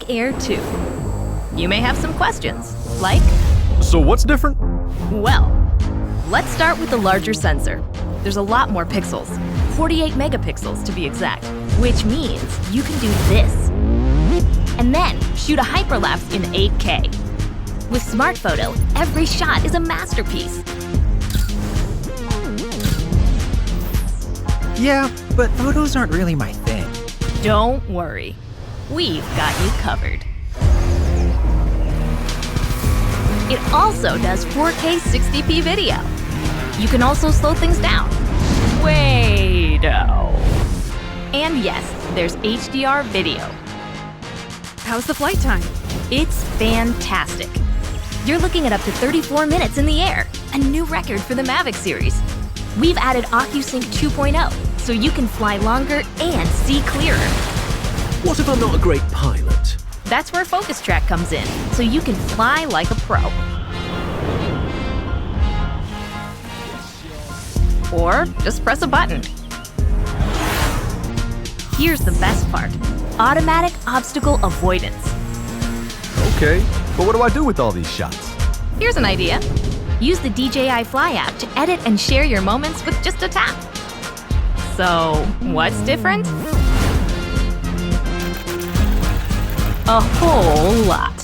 Air 2. You may have some questions, like, So what's different? well, let's start with the larger sensor. There's a lot more pixels, 48 megapixels to be exact, which means you can do this. And then shoot a hyperlapse in 8K. With Smart Photo, every shot is a masterpiece. Yeah, but photos aren't really my thing. Don't worry, we've got you covered. It also does 4K 60p video. You can also slow things down. Way-do. And yes, there's HDR video. How's the flight time? It's fantastic. You're looking at up to 34 minutes in the air, a new record for the Mavic series. We've added OcuSync 2.0, so you can fly longer and see clearer. What if I'm not a great pilot? That's where Focus Track comes in, so you can fly like a pro. Or just press a button. Here's the best part: automatic obstacle avoidance. Okay, but what do I do with all these shots? Here's an idea. Use the DJI Fly app to edit and share your moments with just a tap. So, what's different? A whole lot.